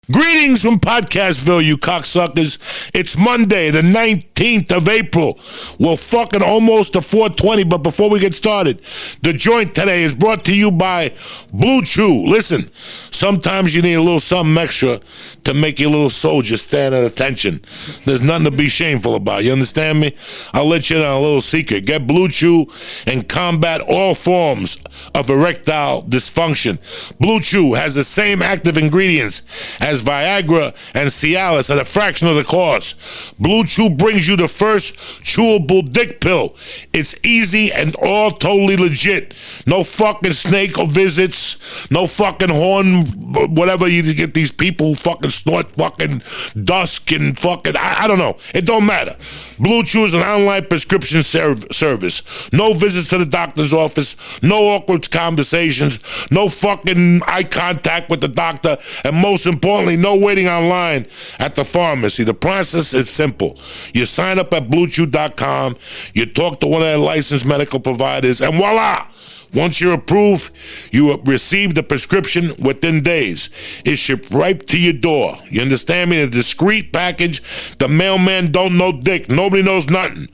Greetings from Podcastville, you cocksuckers. It's Monday, the 19th of April. We're fucking almost to 420, but before we get started, the joint today is brought to you by Blue Chew. Listen, sometimes you need a little something extra to make your little soldier stand at attention. There's nothing to be shameful about, you understand me? I'll let you know a little secret. Get Blue Chew and combat all forms of erectile dysfunction. Blue Chew has the same active ingredients as Viagra and Cialis at a fraction of the cost. Blue Chew brings you the first chewable dick pill. It's easy and all totally legit. No fucking snake or visits. No fucking horn, whatever you get these people who fucking snort fucking dusk and fucking, I don't know. It don't matter. Blue Chew is an online prescription service. No visits to the doctor's office. No awkward conversations. No fucking eye contact with the doctor. And most importantly, no waiting online at the pharmacy. The process is simple. You sign up at BlueChew.com. You talk to one of their licensed medical providers, and voila! Once you're approved, you receive the prescription within days. It's shipped right to your door. You understand me? A discreet package. The mailman don't know dick. Nobody knows nothing.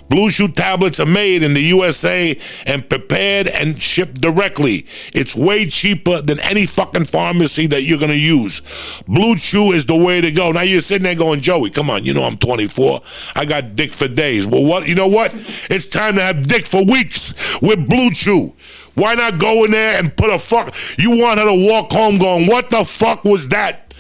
Blue Chew tablets are made in the USA and prepared and shipped directly. It's way cheaper than any fucking pharmacy that you're going to use. Blue Chew is the way to go. Now you're sitting there going, Joey, come on, you know I'm 24. I got dick for days. Well, what? You know what? It's time to have dick for weeks with Blue Chew. Why not go in there and put a fuck? You want her to walk home going, what the fuck was that?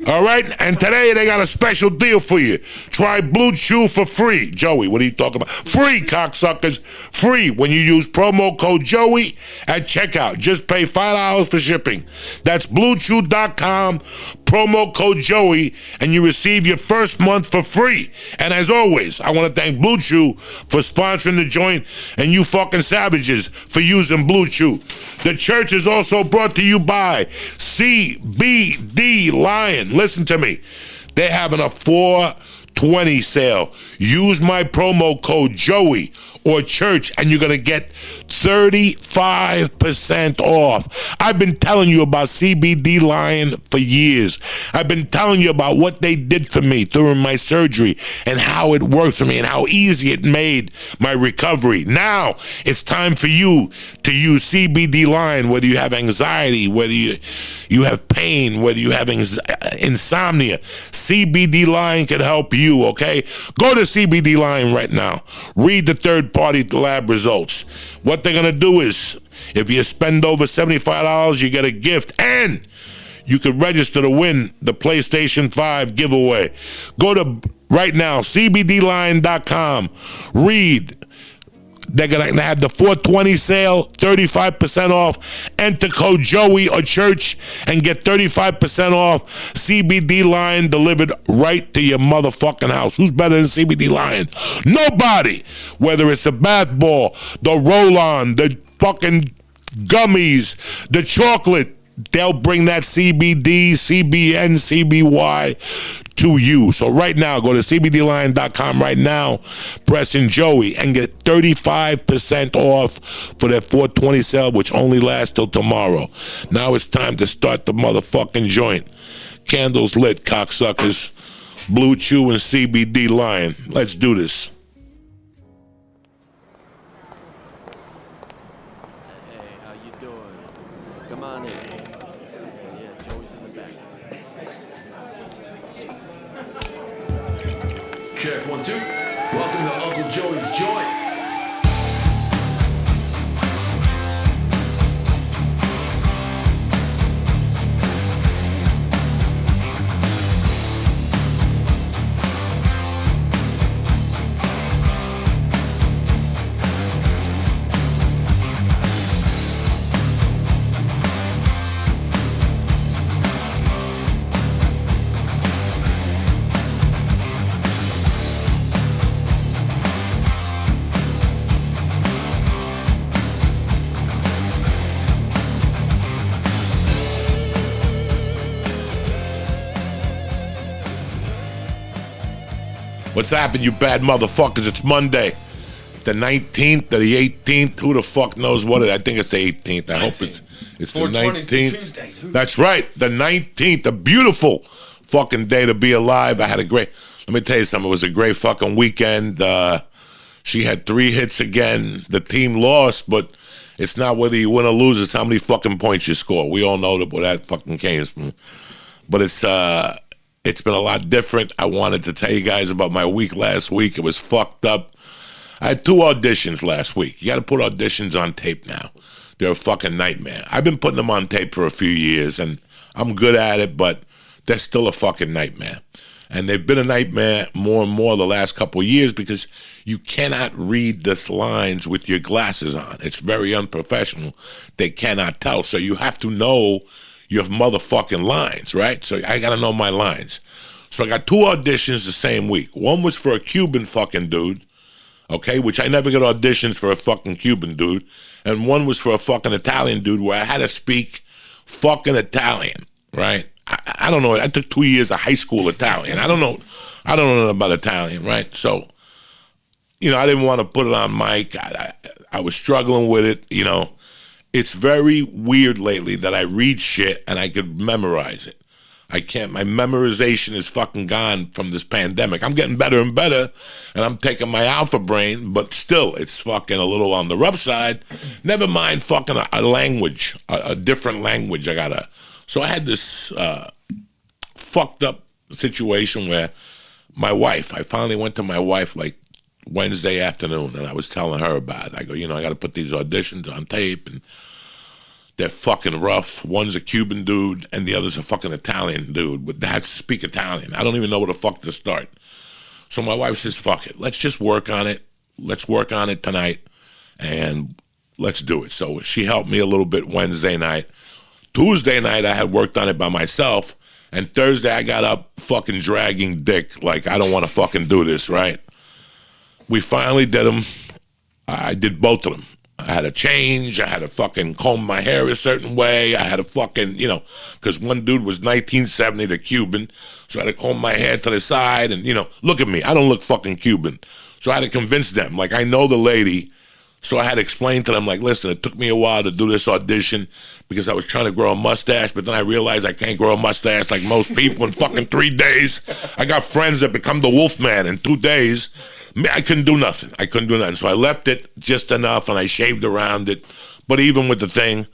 All right? And today they got a special deal for you. Try Blue Chew for free. Joey, what are you talking about? Free, cocksuckers. Free when you use promo code Joey at checkout. Just pay $5 for shipping. That's BlueChew.com, promo code Joey, and you receive your first month for free. And as always, I want to thank Blue Chew for sponsoring the joint and you fucking savages for using Blue Chew. The church is also brought to you by CBD Lion. Listen to me. They're having a 420 sale. Use my promo code Joey or church and you're going to get 35% off. I've been telling you about CBD Lion for years. I've been telling you about what they did for me during my surgery and how it worked for me and how easy it made my recovery. Now it's time for you to use CBD Lion, whether you have anxiety, whether you have pain, whether you have insomnia. CBD Lion can help you, okay? Go to CBD Lion right now. Read the third-party lab results. What they're going to do is, if you spend over $75, you get a gift, and you could register to win the PlayStation 5 giveaway. Go to, right now, cbdlion.com. Read. They're going to have the 420 sale, 35% off. Enter code Joey or church and get 35% off. CBD Lion delivered right to your motherfucking house. Who's better than CBD Lion? Nobody. Whether it's the bath ball, the roll-on, the fucking gummies, the chocolate, they'll bring that CBD, CBN, CBY to you. So right now, go to cbdlion.com right now, press in Joey, and get 35% off for that 420 sale, which only lasts till tomorrow. Now it's time to start the motherfucking joint. Candles lit, cocksuckers. Blue Chew and CBD Lion. Let's do this. Check 1, 2. Welcome to Uncle Joey's Joint. What's happened, you bad motherfuckers? It's Monday. the 19th or the 18th. Who the fuck knows what it is? I think it's the 18th. I hope it's the 19th. Tuesday. That's right, the 19th. A beautiful fucking day to be alive. I had a great, let me tell you something. It was a great fucking weekend. She had 3 hits again. The team lost, but it's not whether you win or lose. It's how many fucking points you score. We all know where that fucking came from. But it's been a lot different. I wanted to tell you guys about my week last week. It was fucked up. I had 2 auditions last week. You got to put auditions on tape now. They're a fucking nightmare. I've been putting them on tape for a few years, and I'm good at it, but they're still a fucking nightmare. And they've been a nightmare more and more the last couple of years because you cannot read the lines with your glasses on. It's very unprofessional. They cannot tell. So you have to know your motherfucking lines, right? So I got to know my lines. So I got 2 auditions the same week. One was for a Cuban fucking dude, okay, which I never get auditions for a fucking Cuban dude. And one was for a fucking Italian dude where I had to speak fucking Italian, right? I don't know. I took 2 years of high school Italian. I don't know about Italian, right? So, I didn't want to put it on mic. I was struggling with it, It's very weird lately that I read shit and I could memorize it. I can't. My memorization is fucking gone from this pandemic. I'm getting better and better, and I'm taking my alpha brain, but still, it's fucking a little on the rough side. Never mind fucking a language, a different language I gotta. So I had this fucked up situation where I finally went to my wife like Wednesday afternoon, and I was telling her about it. I go, I got to put these auditions on tape, and they're fucking rough. One's a Cuban dude, and the other's a fucking Italian dude, but they had to speak Italian. I don't even know where the fuck to start. So my wife says, fuck it. Let's just work on it. Let's work on it tonight, and let's do it. So she helped me a little bit Wednesday night. Tuesday night, I had worked on it by myself, and Thursday, I got up fucking dragging dick, like, I don't want to fucking do this, right? We finally did them. I did both of them. I had to change. I had to fucking comb my hair a certain way. I had to fucking, because one dude was 1970, the Cuban, so I had to comb my hair to the side, and, look at me. I don't look fucking Cuban. So I had to convince them, like, I know the lady. So I had to explain to them, like, listen, it took me a while to do this audition because I was trying to grow a mustache, but then I realized I can't grow a mustache like most people in fucking 3 days. I got friends that become the Wolfman in 2 days. I couldn't do nothing. So I left it just enough, and I shaved around it, but even with the thing.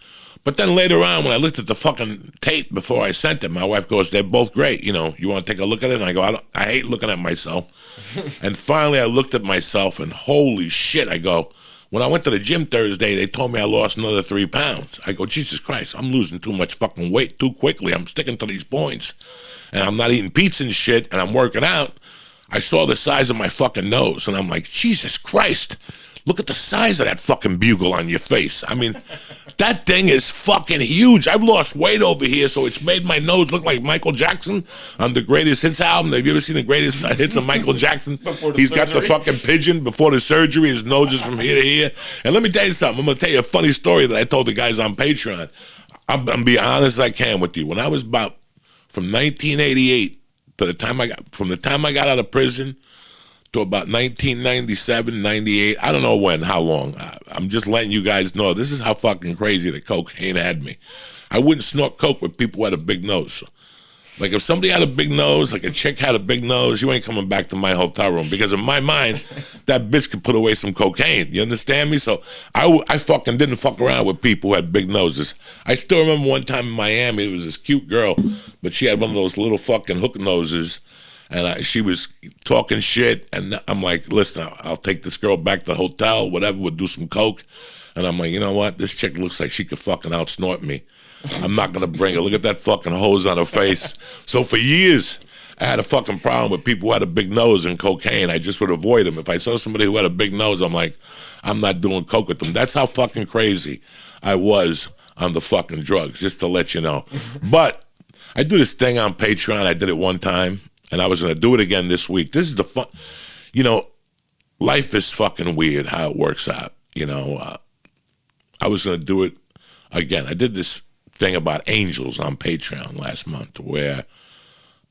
But then later on, when I looked at the fucking tape before I sent it, my wife goes, they're both great. You want to take a look at it? And I go, I hate looking at myself. And finally, I looked at myself, and holy shit, I go, when I went to the gym Thursday, they told me I lost another 3 pounds. I go, Jesus Christ, I'm losing too much fucking weight too quickly. I'm sticking to these points, and I'm not eating pizza and shit, and I'm working out. I saw the size of my fucking nose, and I'm like, Jesus Christ, look at the size of that fucking bugle on your face. I mean, that thing is fucking huge. I've lost weight over here, so it's made my nose look like Michael Jackson on the Greatest Hits album. Have you ever seen the Greatest Hits of Michael Jackson? He's got the fucking pigeon before the surgery. His nose is from here to here. And let me tell you something. I'm going to tell you a funny story that I told the guys on Patreon. I'm being honest as I can with you. When I was from 1988 to from the time I got out of prison to about 1997, 98, I don't know how long. I'm just letting you guys know this is how fucking crazy the cocaine had me. I wouldn't snort coke with people who had a big nose. Like if somebody had a big nose, like a chick had a big nose, you ain't coming back to my hotel room because in my mind, that bitch could put away some cocaine. You understand me? So I fucking didn't fuck around with people who had big noses. I still remember one time in Miami, it was this cute girl, but she had one of those little fucking hook noses. And she was talking shit, and I'm like, listen, I'll take this girl back to the hotel, whatever, we'll do some coke. And I'm like, you know what? This chick looks like she could fucking outsnort me. I'm not going to bring her. Look at that fucking hose on her face. So for years, I had a fucking problem with people who had a big nose and cocaine. I just would avoid them. If I saw somebody who had a big nose, I'm like, I'm not doing coke with them. That's how fucking crazy I was on the fucking drugs, just to let you know. But I do this thing on Patreon. I did it one time. And I was going to do it again this week. This is the fun. Life is fucking weird how it works out. I was going to do it again. I did this thing about angels on Patreon last month where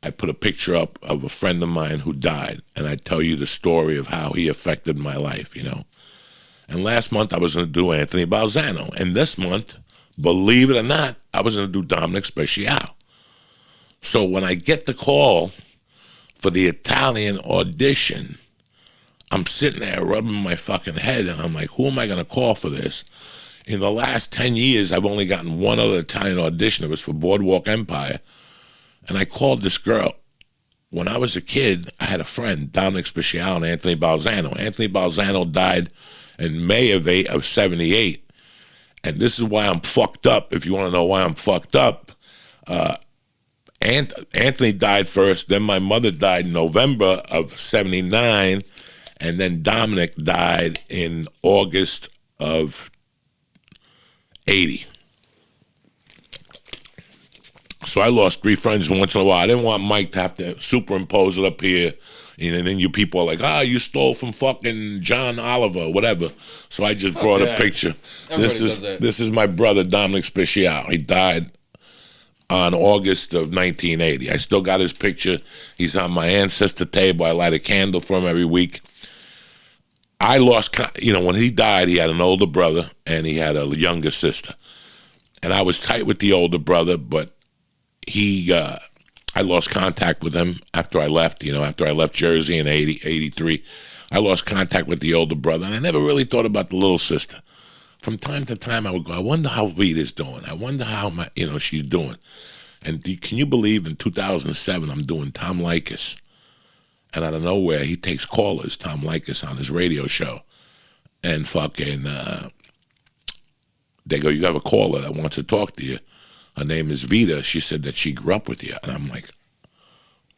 I put a picture up of a friend of mine who died, and I tell you the story of how he affected my life, you know. And last month I was going to do Anthony Balzano, and this month, believe it or not, I was going to do Dominic Special. So when I get the call for the Italian audition, I'm sitting there rubbing my fucking head, and I'm like, who am I going to call for this? In the last 10 years, I've only gotten one other Italian audition. It was for Boardwalk Empire. And I called this girl. When I was a kid, I had a friend, Dominic Special and Anthony Balzano. Anthony Balzano died in May of 78. And this is why I'm fucked up. If you want to know why I'm fucked up, Anthony died first. Then my mother died in November of 79. And then Dominic died in August of 80. So I lost 3 friends once in a while. I didn't want Mike to have to superimpose it up here. And then you people are like, you stole from fucking John Oliver, whatever. So I just brought a picture. This is my brother, Dominic Special. He died on August of 1980. I still got his picture. He's on my ancestor table. I light a candle for him every week. I lost, when he died, he had an older brother and he had a younger sister. And I was tight with the older brother, but I lost contact with him after I left, after I left Jersey in 83. I lost contact with the older brother, and I never really thought about the little sister. From time to time, I would go, I wonder how Vita's doing. I wonder how she's doing. And can you believe in 2007, I'm doing Tom Leykis. And out of nowhere, he takes callers, Tom Leykis, on his radio show. And fucking, they go, you have a caller that wants to talk to you. Her name is Vita. She said that she grew up with you. And I'm like,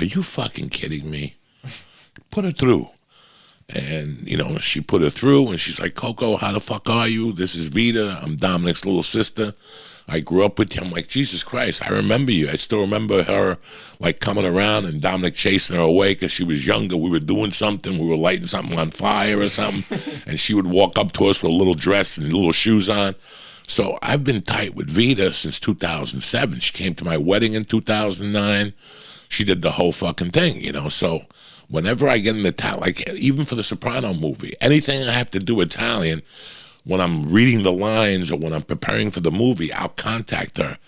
are you fucking kidding me? Put her through. And, she put her through, and she's like, Coco, how the fuck are you? This is Vita. I'm Dominic's little sister. I grew up with you. I'm like, Jesus Christ, I remember you. I still remember her, like, coming around and Dominic chasing her away because she was younger. We were doing something. We were lighting something on fire or something. And she would walk up to us with a little dress and little shoes on. So I've been tight with Vita since 2007. She came to my wedding in 2009. She did the whole fucking thing, So whenever I get an Italian, like even for the Soprano movie, anything I have to do Italian, when I'm reading the lines or when I'm preparing for the movie, I'll contact her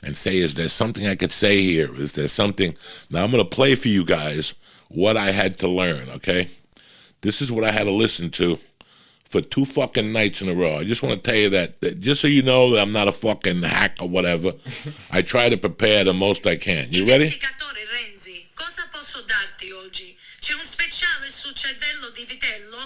and say, is there something I could say here? Is there something? Now I'm going to play for you guys what I had to learn, okay? This is what I had to listen to for 2 fucking nights in a row. I just want to tell you that just so you know that I'm not a fucking hack or whatever, I try to prepare the most I can. You ready? Investigatore Renzi, cosa posso darti oggi? C'è un speciale sul cervello di vitello?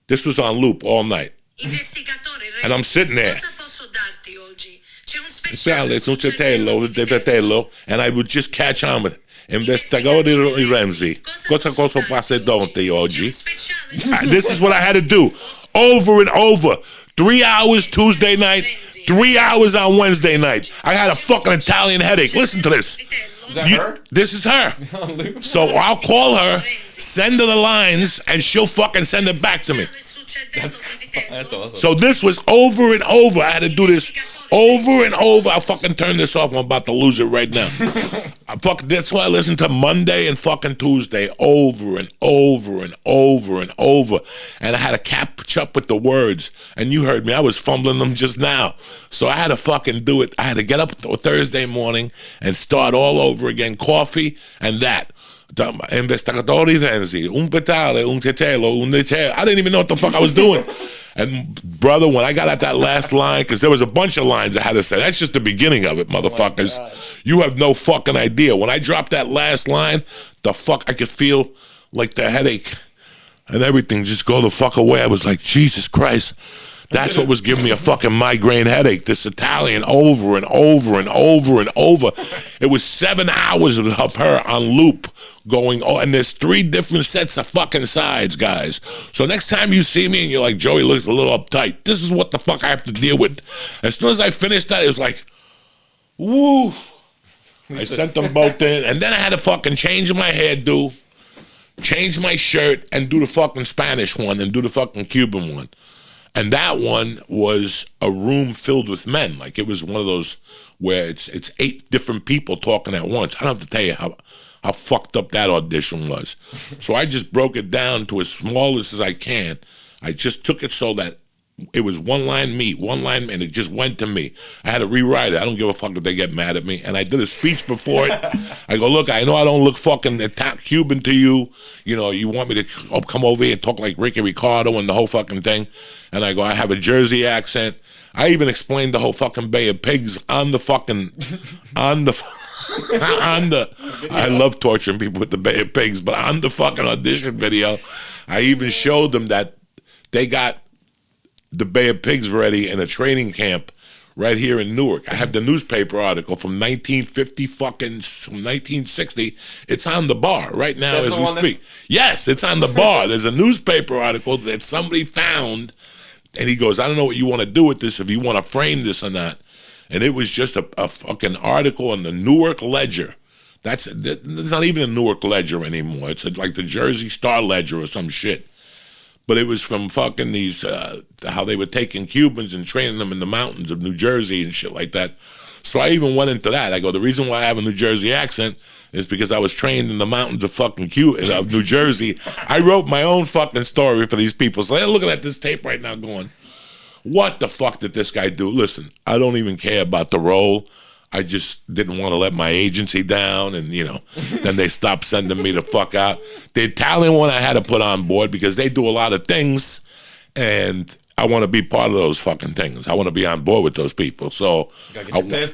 This was on loop all night. Investigatore Renzi, and I'm sitting there. Cosa posso darti oggi? C'è un Speciale speciale sul sul cervello cervello di vitello, and I would just catch on with it. Investigatore Renzi, cosa passa donte oggi? This is what I had to do. Over and over. 3 hours Tuesday night, 3 hours on Wednesday night. I had a fucking Italian headache. Listen to this. Is that her? This is her. So I'll call her, send her the lines, and she'll fucking send it back to me. That's awesome. So this was over and over. I had to do this over and over. I'll fucking turn this off. I'm about to lose it right now. That's why I listen to Monday and fucking Tuesday over and over and over and over. And I had to catch up with the words. And you heard me. I was fumbling them just now. So I had to fucking do it. I had to get up Thursday morning and start all over again. Coffee and that. Investigatori Renzi, un petale, un tetelo, un tetelo. I didn't even know what the fuck I was doing. And brother, when I got at that last line, because there was a bunch of lines I had to say, that's just the beginning of it, motherfuckers. You have no fucking idea. When I dropped that last line, the fuck, I could feel like the headache and everything just go the fuck away. I was like, Jesus Christ. That's what was giving me a fucking migraine headache. This Italian over and over and over and over. It was 7 hours of her on loop going on. And there's 3 different sets of fucking sides, guys. So next time you see me and you're like, Joey looks a little uptight, this is what the fuck I have to deal with. As soon as I finished that, it was like, woo. I sent them both in. And then I had to fucking change my hairdo, change my shirt, and do the fucking Spanish one and do the fucking Cuban one. And that one was a room filled with men. Like it was one of those where it's 8 different people talking at once. I don't have to tell you how fucked up that audition was. So I just broke it down to as smallest as I can. I just took it so that it was one line, and it just went to me. I had to rewrite it. I don't give a fuck if they get mad at me. And I did a speech before it. I go, look, I know I don't look fucking Cuban to you. You know, you want me to come over here and talk like Ricky Ricardo and the whole fucking thing. And I go, I have a Jersey accent. I even explained the whole fucking Bay of Pigs on the fucking, I love torturing people with the Bay of Pigs, but on the fucking audition video, I even showed them that they got the Bay of Pigs ready in a training camp right here in Newark. I have the newspaper article from 1960. It's on the bar right now as we speak. Yes, it's on the bar. There's a newspaper article that somebody found, and he goes, I don't know what you want to do with this, if you want to frame this or not. And it was just a fucking article in the Newark Ledger. It's not even a Newark Ledger anymore. It's like the Jersey Star Ledger or some shit. But it was from fucking these, how they were taking Cubans and training them in the mountains of New Jersey and shit like that. So I even went into that. I go, the reason why I have a New Jersey accent is because I was trained in the mountains of fucking of New Jersey. I wrote my own fucking story for these people. So they're looking at this tape right now going, what the fuck did this guy do? Listen, I don't even care about the role. I just didn't want to let my agency down, and, you know, then they stopped sending me the fuck out. The Italian one I had to put on board because they do a lot of things, and I want to be part of those fucking things. I want to be on board with those people. So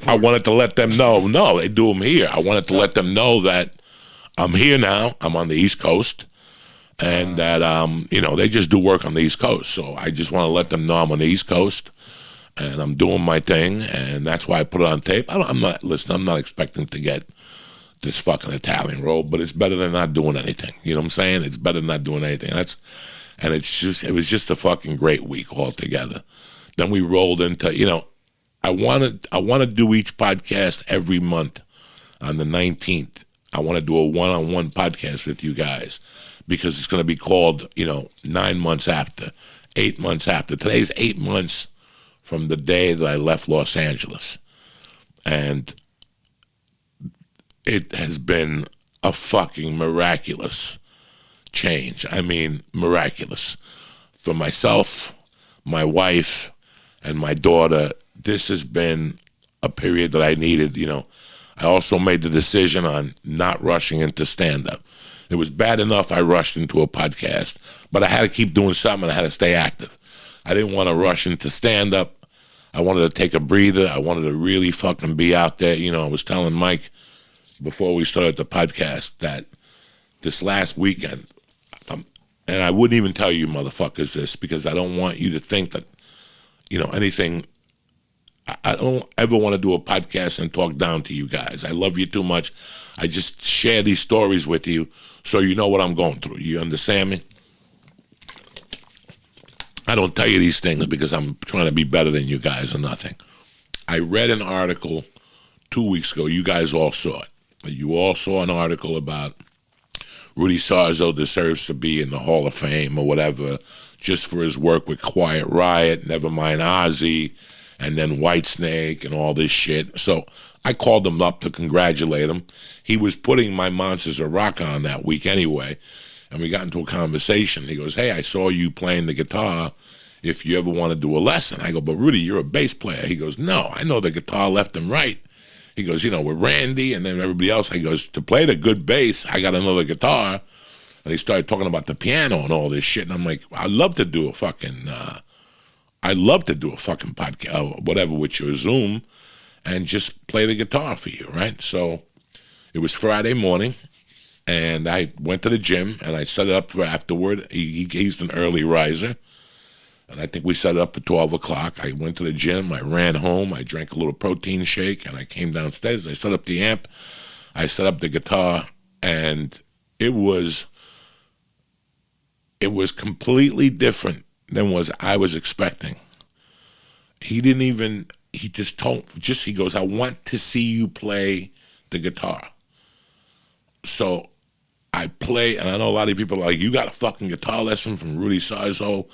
I wanted to let them know, no, they do them here. I wanted to let them know that I'm here now. I'm on the East Coast, and that, you know, they just do work on the East Coast. So I just want to let them know I'm on the East Coast. And I'm doing my thing, and that's why I put it on tape. I'm not expecting to get this fucking Italian role, but it's better than not doing anything. You know what I'm saying? It's better than not doing anything. It was just a fucking great week altogether. Then we rolled into, you know, I want to do each podcast every month on the 19th. I want to do a one-on-one podcast with you guys because it's going to be called, you know, 9 months after, 8 months after. Today's 8 months from the day that I left Los Angeles. And it has been a fucking miraculous change. I mean, miraculous. For myself, my wife, and my daughter, this has been a period that I needed. You know, I also made the decision on not rushing into stand-up. It was bad enough I rushed into a podcast, but I had to keep doing something and I had to stay active. I didn't want to rush into stand-up. I wanted to take a breather. I wanted to really fucking be out there. You know, I was telling Mike before we started the podcast that this last weekend, and I wouldn't even tell you motherfuckers this because I don't want you to think that, you know, anything. I don't ever want to do a podcast and talk down to you guys. I love you too much. I just share these stories with you so you know what I'm going through. You understand me? I don't tell you these things because I'm trying to be better than you guys or nothing. I read an article 2 weeks ago. You guys all saw it. You all saw an article about Rudy Sarzo deserves to be in the Hall of Fame or whatever just for his work with Quiet Riot, Nevermind Ozzy, and then Whitesnake and all this shit. So I called him up to congratulate him. He was putting My Monsters of Rock on that week anyway. And we got into a conversation. He goes, hey, I saw you playing the guitar if you ever want to do a lesson. I go, but Rudy, you're a bass player. He goes, no, I know the guitar left and right. He goes, you know, with Randy and then everybody else. He goes, to play the good bass, I got another guitar. And he started talking about the piano and all this shit. And I'm like, I'd love to do a fucking podcast, whatever, with your Zoom and just play the guitar for you, right? So it was Friday morning. And I went to the gym, and I set it up for afterward. He's an early riser, and I think we set it up at 12 o'clock. I went to the gym. I ran home. I drank a little protein shake, and I came downstairs. I set up the amp. I set up the guitar, and it was completely different than I was expecting. He goes, I want to see you play the guitar. So I play, and I know a lot of people are like, you got a fucking guitar lesson from Rudy Sarzo?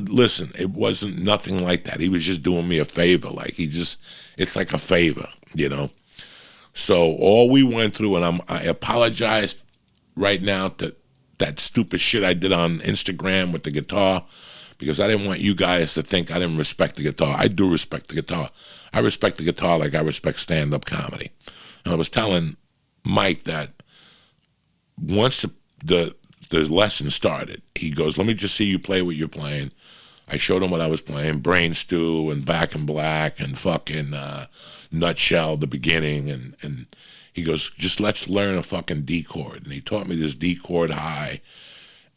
Listen, it wasn't nothing like that. He was just doing me a favor. Like, it's like a favor, you know? So all we went through, and I apologize right now to that stupid shit I did on Instagram with the guitar, because I didn't want you guys to think I didn't respect the guitar. I do respect the guitar. I respect the guitar like I respect stand-up comedy. And I was telling Mike that once the lesson started, he goes, let me just see you play what you're playing. I showed him what I was playing, Brain Stew and Back in Black and fucking Nutshell, the beginning, and he goes, just let's learn a fucking D chord. And he taught me this D chord high.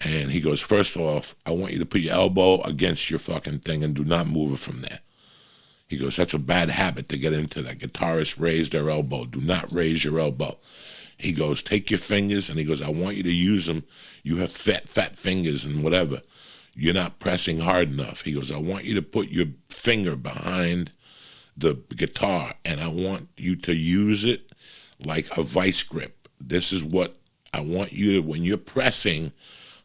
And he goes, first off, I want you to put your elbow against your fucking thing and do not move it from there. He goes, that's a bad habit to get into. That guitarists raise their elbow. Do not raise your elbow. He goes, take your fingers, and he goes, I want you to use them. You have fat fingers and whatever. You're not pressing hard enough. He goes, I want you to put your finger behind the guitar, and I want you to use it like a vice grip. This is what I want you to, when you're pressing,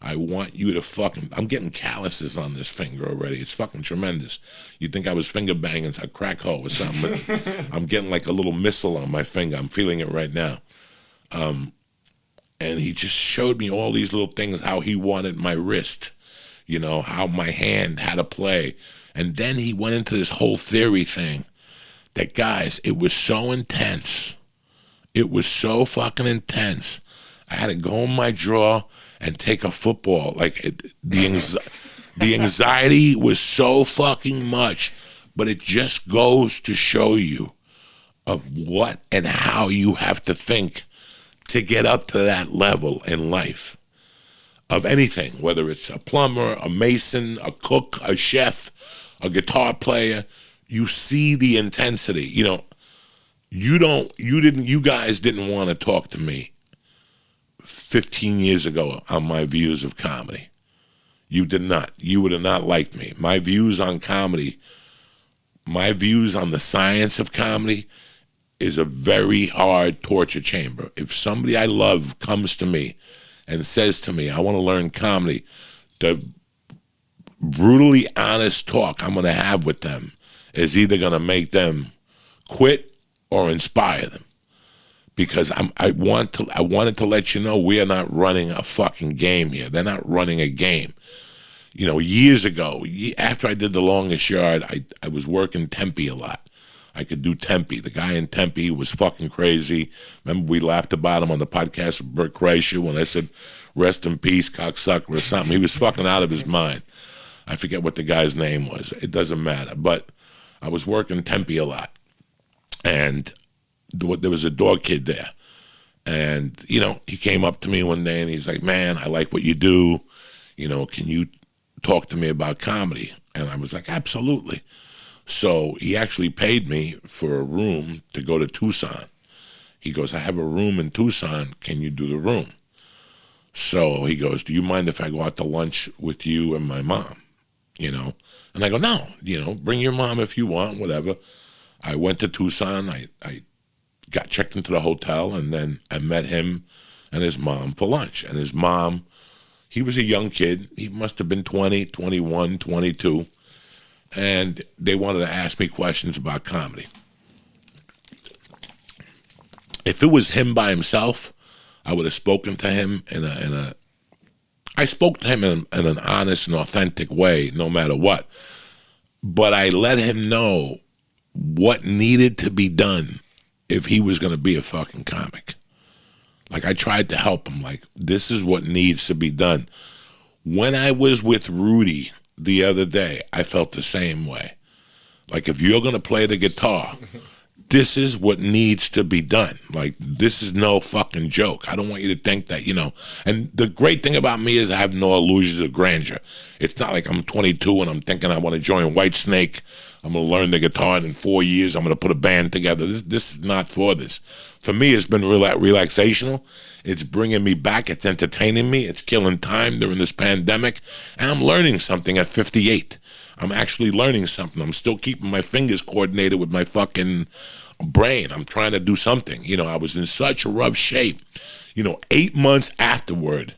I want you to fucking, I'm getting calluses on this finger already. It's fucking tremendous. You'd think I was finger banging a crack hole or something, but I'm getting like a little missile on my finger. I'm feeling it right now. And he just showed me all these little things, how he wanted my wrist, you know, how my hand had to play. And then he went into this whole theory thing that, guys, it was so intense. It was so fucking intense. I had to go in my drawer and take a football. Like, the anxiety was so fucking much, but it just goes to show you of what and how you have to think to get up to that level in life of anything, whether it's a plumber, a mason, a cook, a chef, a guitar player. You see the intensity. You know, you guys didn't want to talk to me 15 years ago on my views of comedy. You did not. You would have not liked me. My views on comedy, my views on the science of comedy is a very hard torture chamber. If somebody I love comes to me and says to me, I want to learn comedy, the brutally honest talk I'm going to have with them is either going to make them quit or inspire them. Because I wanted to let you know we are not running a fucking game here. They're not running a game. You know, years ago, after I did The Longest Yard, I was working Tempe a lot. I could do Tempe. The guy in Tempe was fucking crazy. Remember, we laughed about him on the podcast with Bert Kreischer when I said, rest in peace, cocksucker, or something. He was fucking out of his mind. I forget what the guy's name was. It doesn't matter. But I was working Tempe a lot. And there was a dog kid there. And, you know, he came up to me one day and he's like, man, I like what you do. You know, can you talk to me about comedy? And I was like, absolutely. So he actually paid me for a room to go to Tucson. He goes, I have a room in Tucson. Can you do the room? So he goes, do you mind if I go out to lunch with you and my mom? You know? And I go, no, you know, bring your mom if you want, whatever. I went to Tucson. I got checked into the hotel, and then I met him and his mom for lunch. And his mom, he was a young kid. He must have been 20, 21, 22. And they wanted to ask me questions about comedy. If it was him by himself, I would have spoken to him I spoke to him in an honest and authentic way, no matter what. But I let him know what needed to be done if he was going to be a fucking comic. Like, I tried to help him. Like, this is what needs to be done. When I was with Rudy the other day, I felt the same way. Like, if you're going to play the guitar, this is what needs to be done. Like, this is no fucking joke. I don't want you to think that, you know. And the great thing about me is I have no illusions of grandeur. It's not like I'm 22 and I'm thinking I want to join Whitesnake. I'm going to learn the guitar, and in 4 years I'm going to put a band together. This is not for this. For me, it's been relaxational. It's bringing me back. It's entertaining me. It's killing time during this pandemic. And I'm learning something at 58. I'm actually learning something. I'm still keeping my fingers coordinated with my fucking brain. I'm trying to do something. You know, I was in such rough shape. You know, 8 months afterward,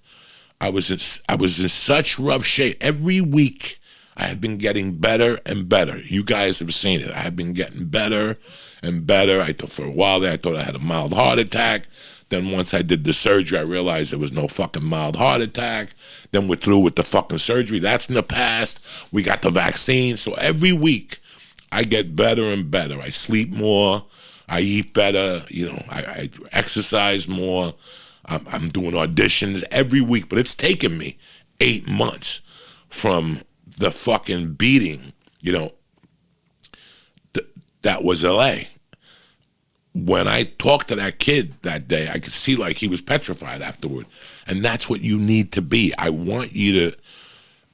I was in such rough shape. Every week I have been getting better and better. You guys have seen it. I have been getting better and better. For a while there, I thought I had a mild heart attack. Then once I did the surgery, I realized there was no fucking mild heart attack. Then we're through with the fucking surgery. That's in the past. We got the vaccine. So every week, I get better and better. I sleep more. I eat better. I exercise more. I'm doing auditions every week. But it's taken me 8 months from the fucking beating, that was L.A. When I talked to that kid that day, I could see like he was petrified afterward. And that's what you need to be. I want you to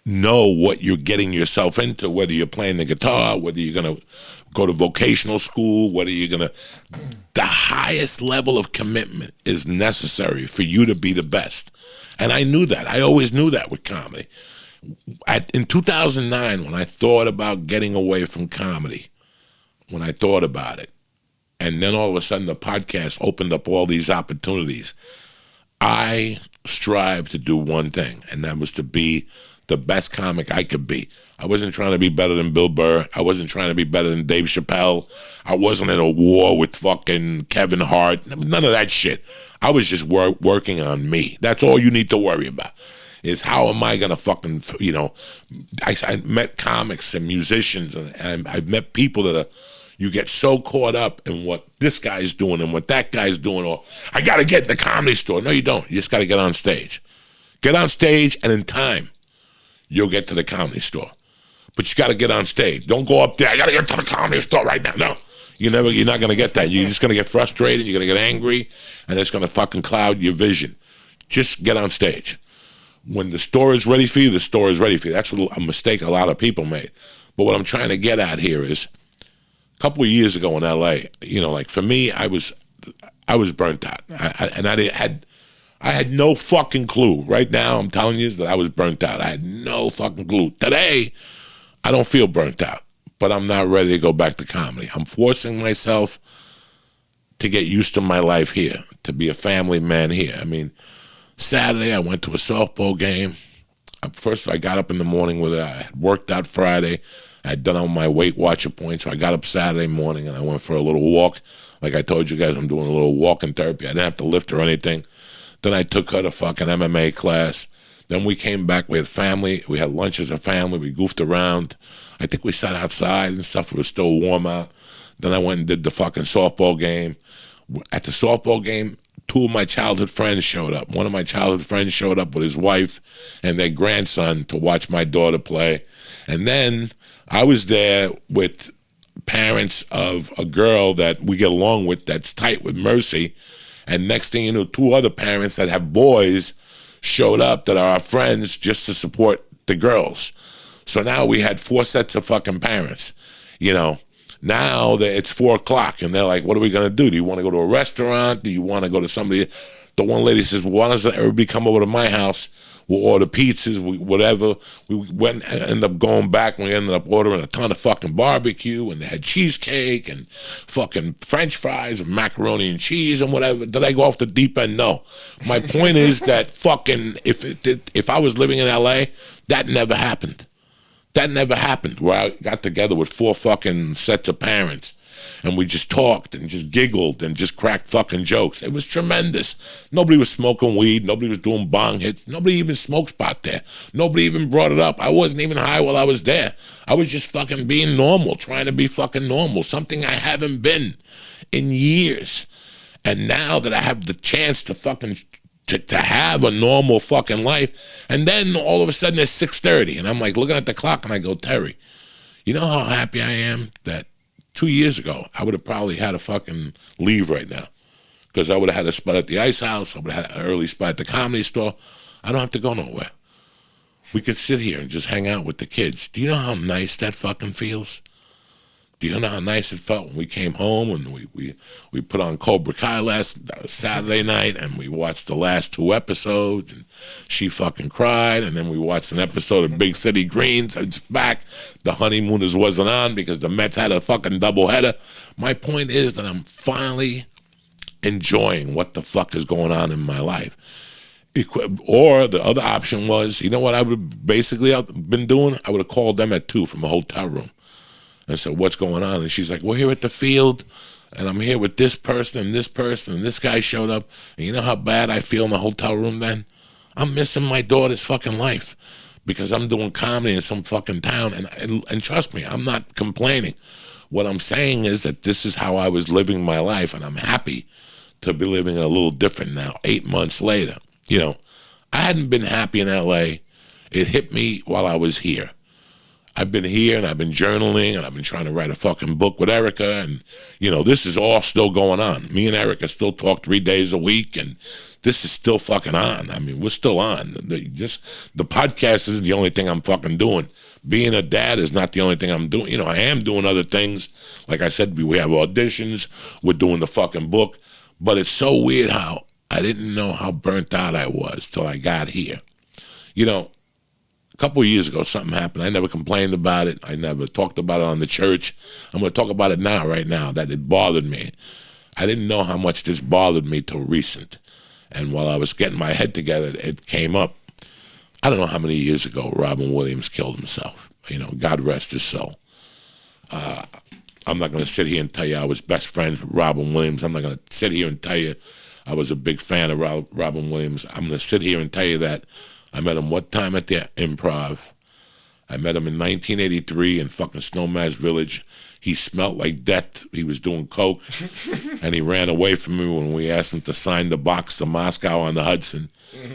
know what you're getting yourself into, whether you're playing the guitar, whether you're going to go to vocational school, whether you're going to... The highest level of commitment is necessary for you to be the best. And I knew that. I always knew that with comedy. In 2009, when I thought about getting away from comedy, when I thought about it, and then all of a sudden the podcast opened up all these opportunities, I strived to do one thing, and that was to be the best comic I could be. I wasn't trying to be better than Bill Burr. I wasn't trying to be better than Dave Chappelle. I wasn't in a war with fucking Kevin Hart. None of that shit. I was just working on me. That's all you need to worry about, is how am I going to fucking, I met comics and musicians, and I've met people that you get so caught up in what this guy's doing and what that guy's doing, or I got to get in the Comedy Store. No, you don't. You just got to get on stage. Get on stage, and in time, you'll get to the Comedy Store. But you got to get on stage. Don't go up there, I got to get to the Comedy Store right now. No, you're not going to get that. You're just going to get frustrated. You're going to get angry, and it's going to fucking cloud your vision. Just get on stage. When the store is ready for you, the store is ready for you. That's a mistake a lot of people made. But what I'm trying to get at here is, a couple of years ago in L.A., like for me, I was burnt out. I had no fucking clue. Right now, I'm telling you that I was burnt out. I had no fucking clue. Today, I don't feel burnt out, but I'm not ready to go back to comedy. I'm forcing myself to get used to my life here, to be a family man here. I mean, Saturday, I went to a softball game. First, I got up in the morning with it. I had worked out Friday. I had done all my Weight Watcher points, so I got up Saturday morning and I went for a little walk. Like I told you guys, I'm doing a little walking therapy. I didn't have to lift or anything. Then I took her to fucking MMA class. Then we came back. We had family. We had lunch as a family. We goofed around. I think we sat outside and stuff. It was still warm out. Then I went and did the fucking softball game. At the softball game, 2 of my childhood friends showed up. One of my childhood friends showed up with his wife and their grandson to watch my daughter play. And then I was there with parents of a girl that we get along with that's tight with Mercy. And next thing you know, 2 other parents that have boys showed up that are our friends just to support the girls. So now we had 4 sets of fucking parents, Now that it's 4 o'clock and they're like, what are we going to do? Do you want to go to a restaurant? Do you want to go to somebody? The one lady says, well, why doesn't everybody come over to my house? We'll order pizzas, whatever. We went and ended up going back and we ended up ordering a ton of fucking barbecue, and they had cheesecake and fucking French fries and macaroni and cheese and whatever. Did I go off the deep end? No. My point is that fucking, if I was living in LA, that never happened. That never happened, where I got together with 4 fucking sets of parents and we just talked and just giggled and just cracked fucking jokes. It was tremendous. Nobody was smoking weed. Nobody was doing bong hits. Nobody even smoked pot there. Nobody even brought it up. I wasn't even high while I was there. I was just fucking being normal, trying to be fucking normal, something I haven't been in years. And now that I have the chance to fucking to have a normal fucking life, and then all of a sudden it's 6:30, and I'm like looking at the clock and I go, Terry, you know how happy I am that 2 years ago I would have probably had a fucking leave right now, because I would have had a spot at the Ice House, I would have had an early spot at the Comedy Store. I don't have to go nowhere. We could sit here and just hang out with the kids. Do you know how nice that fucking feels? Do you know how nice it felt when we came home and we put on Cobra Kai last Saturday night and we watched the last 2 episodes and she fucking cried, and then we watched an episode of Big City Greens. It's back. The Honeymooners wasn't on because the Mets had a fucking doubleheader. My point is that I'm finally enjoying what the fuck is going on in my life. Or the other option was, you know what I would basically have been doing? I would have called them at 2 from a hotel room and said, what's going on? And she's like, we're here at the field, and I'm here with this person, and this guy showed up. And you know how bad I feel in the hotel room then? I'm missing my daughter's fucking life because I'm doing comedy in some fucking town. And trust me, I'm not complaining. What I'm saying is that this is how I was living my life, and I'm happy to be living a little different now, 8 months later. You know, I hadn't been happy in L.A. It hit me while I was here. I've been here, and I've been journaling, and I've been trying to write a fucking book with Erica, and, you know, this is all still going on. Me and Erica still talk 3 days a week, and this is still fucking on. I mean, we're still on. The podcast isn't the only thing I'm fucking doing. Being a dad is not the only thing I'm doing. You know, I am doing other things. Like I said, we have auditions. We're doing the fucking book. But it's so weird how I didn't know how burnt out I was till I got here. You know, a couple of years ago, something happened. I never complained about it. I never talked about it on the church. I'm going to talk about it now, right now, that it bothered me. I didn't know how much this bothered me till recent. And while I was getting my head together, it came up. I don't know how many years ago Robin Williams killed himself. You know, God rest his soul. I'm not going to sit here and tell you I was best friends with Robin Williams. I'm not going to sit here and tell you I was a big fan of Robin Williams. I'm going to sit here and tell you that I met him one time at the Improv. I met him in 1983 in fucking Snowmass Village. He smelled like death. He was doing coke, and he ran away from me when we asked him to sign the box to Moscow on the Hudson.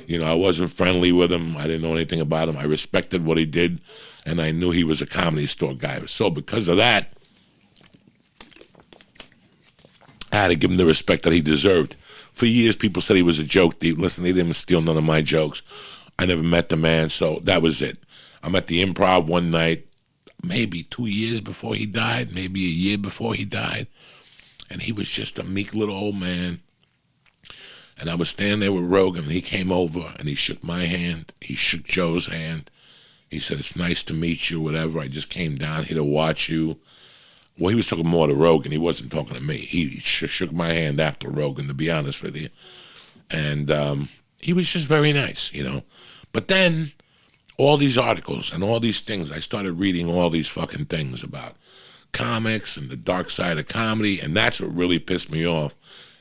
You know, I wasn't friendly with him. I didn't know anything about him. I respected what he did, and I knew he was a Comedy Store guy. So because of that, I had to give him the respect that he deserved. For years, people said he was a joke thief. Listen, he didn't steal none of my jokes. I never met the man, so that was it. I'm at the Improv one night, maybe 2 years before he died, maybe a year before he died, and he was just a meek little old man. And I was standing there with Rogan, and he came over, and he shook my hand. He shook Joe's hand. He said, it's nice to meet you, whatever. I just came down here to watch you. Well, he was talking more to Rogan. He wasn't talking to me. He shook my hand after Rogan, to be honest with you. And he was just very nice, you know. But then all these articles and all these things, I started reading all these fucking things about comics and the dark side of comedy, and that's what really pissed me off.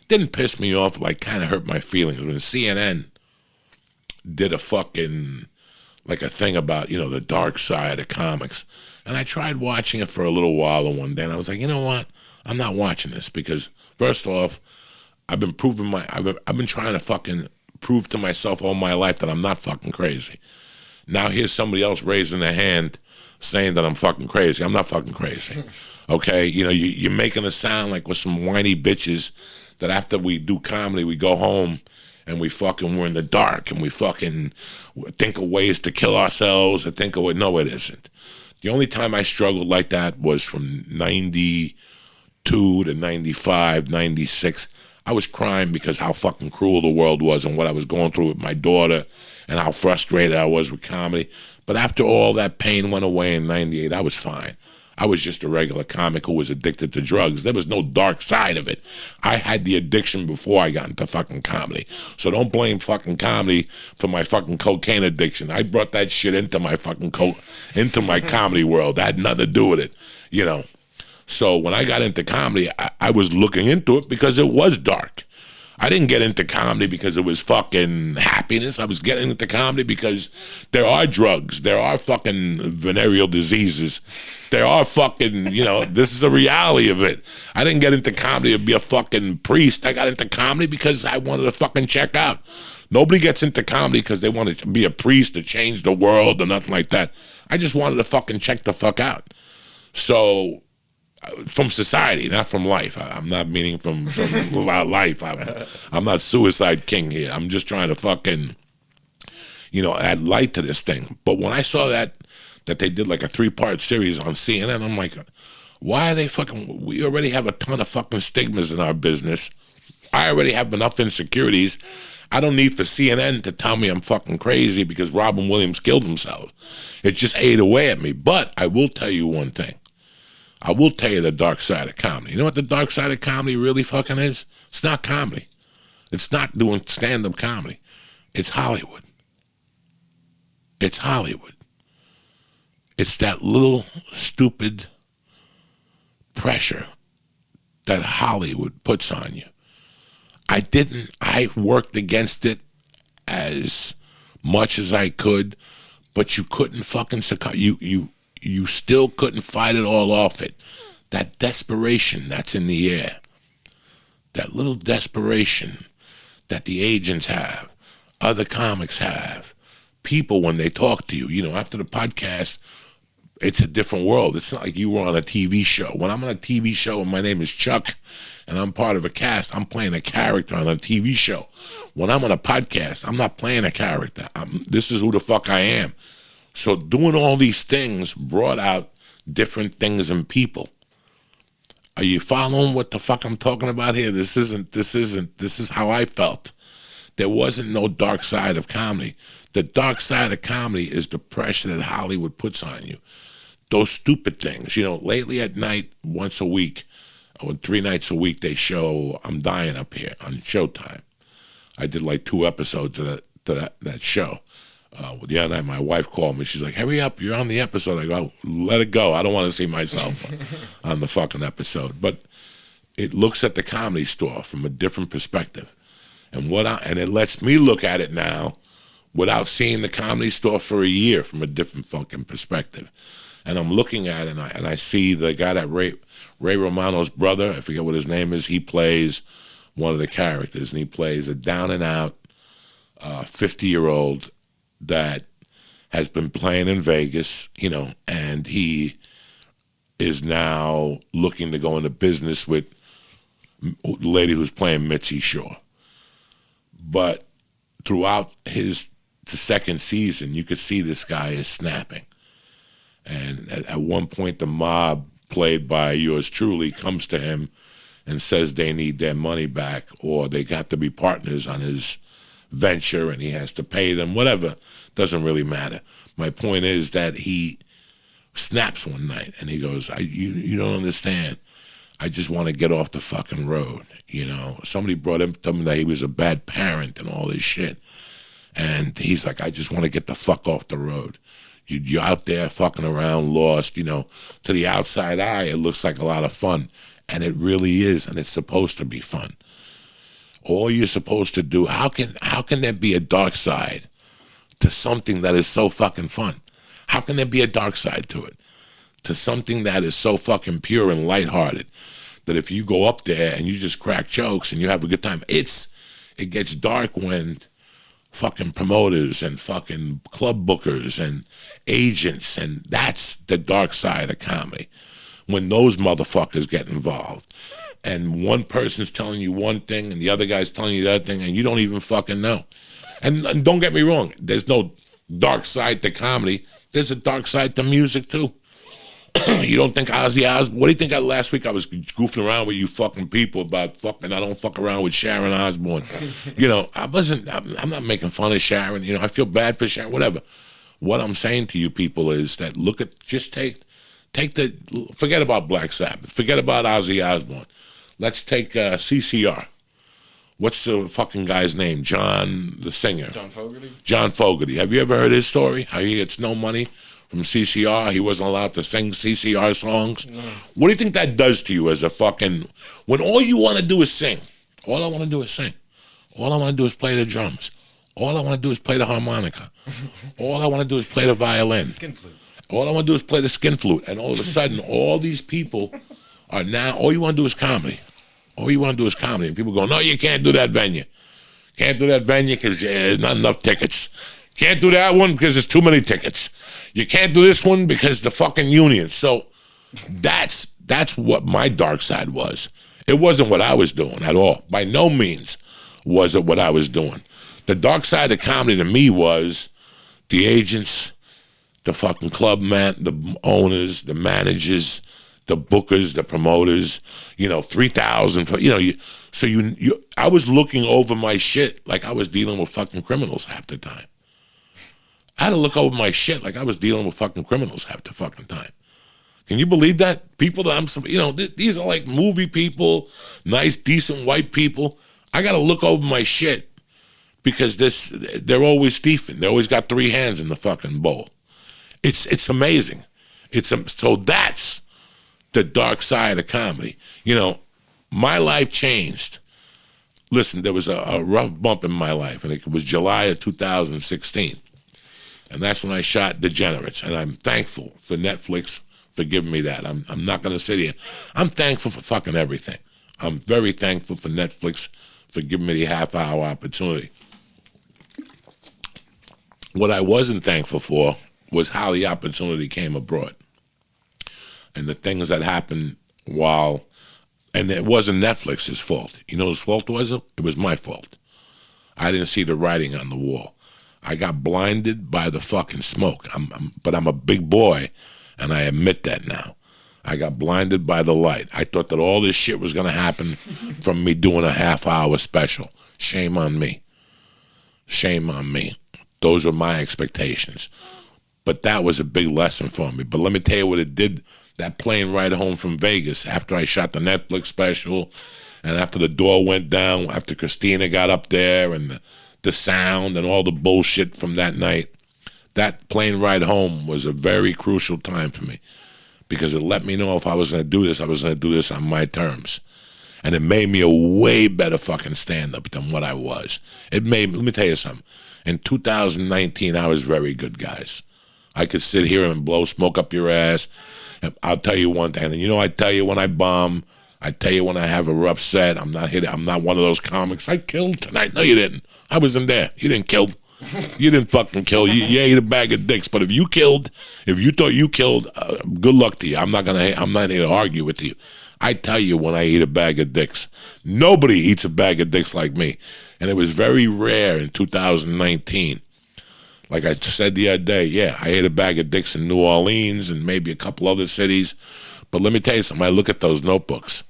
Didn't piss me off, like kind of hurt my feelings. When CNN did a fucking, like a thing about, you know, the dark side of comics. And I tried watching it for a little while, and one day and I was like, you know what? I'm not watching this because, first off, I've been trying to fucking prove to myself all my life that I'm not fucking crazy. Now here's somebody else raising their hand saying that I'm fucking crazy. I'm not fucking crazy. Okay? You know, you're making it sound like we're some whiny bitches that after we do comedy, we go home and we're in the dark and we fucking think of ways to kill ourselves or think of it. No, it isn't. The only time I struggled like that was from 92 to 95, 96. I was crying because how fucking cruel the world was and what I was going through with my daughter and how frustrated I was with comedy. But after all that pain went away in 98, I was fine. I was just a regular comic who was addicted to drugs. There was no dark side of it. I had the addiction before I got into fucking comedy. So don't blame fucking comedy for my fucking cocaine addiction. I brought that shit into my fucking into my comedy world. That had nothing to do with it, you know. So when I got into comedy, I was looking into it because it was dark. I didn't get into comedy because it was fucking happiness. I was getting into comedy because there are drugs. There are fucking venereal diseases. There are fucking, you know, this is a reality of it. I didn't get into comedy to be a fucking priest. I got into comedy because I wanted to fucking check out. Nobody gets into comedy because they wanted to be a priest to change the world or nothing like that. I just wanted to fucking check the fuck out. So, from society, not from life. I'm not meaning from life. I'm not Suicide King here. I'm just trying to fucking, you know, add light to this thing. But when I saw that they did like a 3-part series on CNN, I'm like, why are they fucking, we already have a ton of fucking stigmas in our business. I already have enough insecurities. I don't need for CNN to tell me I'm fucking crazy because Robin Williams killed himself. It just ate away at me. But I will tell you one thing. I will tell you the dark side of comedy. You know what the dark side of comedy really fucking is? It's not comedy. It's not doing stand-up comedy. It's Hollywood. It's Hollywood. It's that little stupid pressure that Hollywood puts on you. I worked against it as much as I could, but you couldn't fucking succumb. You still couldn't fight it all off it. That desperation that's in the air, that little desperation that the agents have, other comics have, people when they talk to you, you know, after the podcast, it's a different world. It's not like you were on a TV show. When I'm on a TV show and my name is Chuck and I'm part of a cast, I'm playing a character on a TV show. When I'm on a podcast, I'm not playing a character. This is who the fuck I am. So doing all these things brought out different things in people. Are you following what the fuck I'm talking about here? This is how I felt. There wasn't no dark side of comedy. The dark side of comedy is the pressure that Hollywood puts on you. Those stupid things. You know, lately at night, once a week, or 3 nights a week, they show I'm Dying Up Here on Showtime. I did like 2 episodes of that show. The other night, my wife called me. She's like, hurry up, you're on the episode. I go, let it go. I don't want to see myself on the fucking episode. But it looks at the Comedy Store from a different perspective. And it lets me look at it now without seeing the Comedy Store for a year from a different fucking perspective. And I'm looking at it, and I see the guy that Ray Romano's brother, I forget what his name is, he plays one of the characters, and he plays a down-and-out 50-year-old that has been playing in Vegas, you know, and he is now looking to go into business with the lady who's playing Mitzi Shore. But throughout the second season, you could see this guy is snapping. And at one point, the mob, played by yours truly, comes to him and says they need their money back or they got to be partners on his venture and he has to pay them, whatever. Doesn't really matter. My point is that he snaps one night and he goes, you don't understand. I just want to get off the fucking road. You know, somebody brought him to him that he was a bad parent and all this shit. And he's like, I just want to get the fuck off the road. You're out there fucking around, lost, you know. To the outside eye, it looks like a lot of fun. And it really is, and it's supposed to be fun. All you're supposed to do, how can there be a dark side to something that is so fucking fun? How can there be a dark side to it? To something that is so fucking pure and lighthearted that if you go up there and you just crack jokes and you have a good time, it gets dark when fucking promoters and fucking club bookers and agents, and that's the dark side of comedy. When those motherfuckers get involved and one person's telling you one thing and the other guy's telling you the other thing and you don't even fucking know. And don't get me wrong, there's no dark side to comedy. There's a dark side to music too. You don't think Ozzy Osbourne? What do you think? Last week I was goofing around with you fucking people about fucking. I don't fuck around with Sharon Osbourne. You know, I'm not making fun of Sharon. You know, I feel bad for Sharon. Whatever. What I'm saying to you people is that forget about Black Sabbath. Forget about Ozzy Osbourne. Let's take CCR. What's the fucking guy's name? The singer. John Fogerty? John Fogerty. Have you ever heard his story? How he gets no money from CCR. He wasn't allowed to sing CCR songs. No. What do you think that does to you as a fucking... When all you want to do is sing. All I want to do is sing. All I want to do is play the drums. All I want to do is play the harmonica. All I want to do is play the violin. Skin flute. All I want to do is play the skin flute. And all of a sudden, all these people are now... All you want to do is comedy. All you want to do is comedy. And people go, no, you can't do that venue. Can't do that venue because there's not enough tickets. Can't do that one because there's too many tickets. You can't do this one because the fucking union. So that's what my dark side was. It wasn't what I was doing at all. By no means was it what I was doing. The dark side of comedy to me was the agents, the fucking club man, the owners, the managers, the bookers, the promoters, 3,000, I was looking over my shit like I was dealing with fucking criminals half the time. I had to look over my shit like I was dealing with fucking criminals half the fucking time. Can you believe that? People that these are like movie people, nice, decent white people. I got to look over my shit because they're always thieving. They always got 3 hands in the fucking bowl. It's amazing. So that's the dark side of comedy. You know, my life changed. Listen, there was a rough bump in my life, and it was July of 2016. And that's when I shot Degenerates, and I'm thankful for Netflix for giving me that. I'm not going to sit here. I'm thankful for fucking everything. I'm very thankful for Netflix for giving me the half-hour opportunity. What I wasn't thankful for was how the opportunity came abroad. And the things that happened while, and it wasn't Netflix's fault. You know whose fault was it? It was my fault. I didn't see the writing on the wall. I got blinded by the fucking smoke. But I'm a big boy, and I admit that now. I got blinded by the light. I thought that all this shit was going to happen from me doing a half-hour special. Shame on me. Shame on me. Those were my expectations. But that was a big lesson for me. But let me tell you what it did. That plane ride home from Vegas after I shot the Netflix special and after the door went down, after Christina got up there and the sound and all the bullshit from that night, that plane ride home was a very crucial time for me because it let me know if I was going to do this, I was going to do this on my terms. And it made me a way better fucking stand-up than what I was. Let me tell you something. In 2019, I was very good, guys. I could sit here and blow smoke up your ass. And I'll tell you one thing. And you know, I tell you when I bomb. I tell you when I have a rough set. I'm not one of those comics. I killed tonight. No, you didn't. I wasn't there. You didn't kill. You didn't fucking kill. You ate a bag of dicks. But if you thought you killed, good luck to you. I'm not here to argue with you. I tell you when I eat a bag of dicks. Nobody eats a bag of dicks like me. And it was very rare in 2019. Like I said the other day, yeah, I ate a bag of dicks in New Orleans and maybe a couple other cities. But let me tell you something. I look at those notebooks,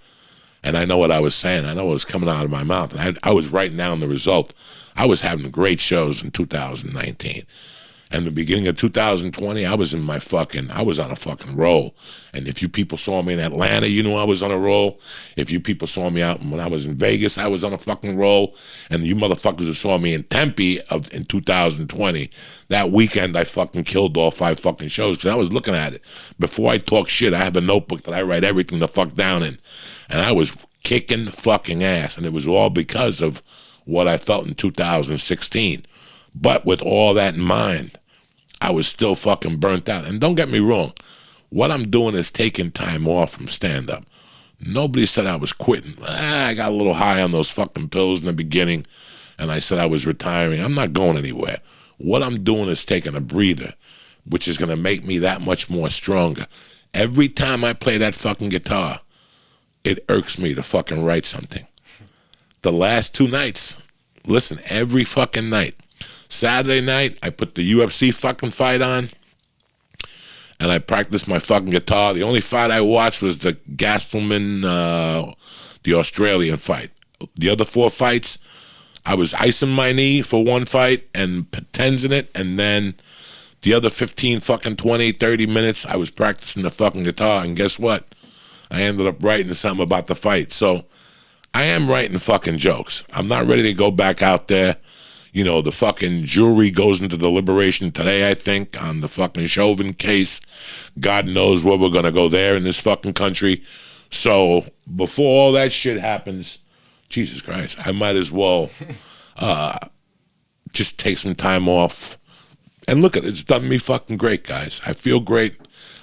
and I know what I was saying. I know what was coming out of my mouth. And I was writing down the result. I was having great shows in 2019. And the beginning of 2020, I was on a fucking roll. And if you people saw me in Atlanta, you knew I was on a roll. If you people saw me out when I was in Vegas, I was on a fucking roll. And you motherfuckers who saw me in Tempe in 2020, that weekend I fucking killed all 5 fucking shows because I was looking at it. Before I talk shit, I have a notebook that I write everything the fuck down in. And I was kicking fucking ass. And it was all because of what I felt in 2016. But with all that in mind, I was still fucking burnt out. And don't get me wrong, what I'm doing is taking time off from stand-up. Nobody said I was quitting. I got a little high on those fucking pills in the beginning, and I said I was retiring. I'm not going anywhere. What I'm doing is taking a breather, which is going to make me that much more stronger. Every time I play that fucking guitar, it irks me to fucking write something. The last 2 nights, listen, every fucking night, Saturday night, I put the UFC fucking fight on, and I practiced my fucking guitar. The only fight I watched was the Gastelman, the Australian fight. The other 4 fights, I was icing my knee for one fight and tensing it, and then the other 15 fucking 20, 30 minutes, I was practicing the fucking guitar, and guess what? I ended up writing something about the fight. So I am writing fucking jokes. I'm not ready to go back out there. You know, the fucking jury goes into deliberation today, I think, on the fucking Chauvin case. God knows where we're going to go there in this fucking country. So before all that shit happens, Jesus Christ, I might as well just take some time off. And look at it, it's done me fucking great, guys. I feel great.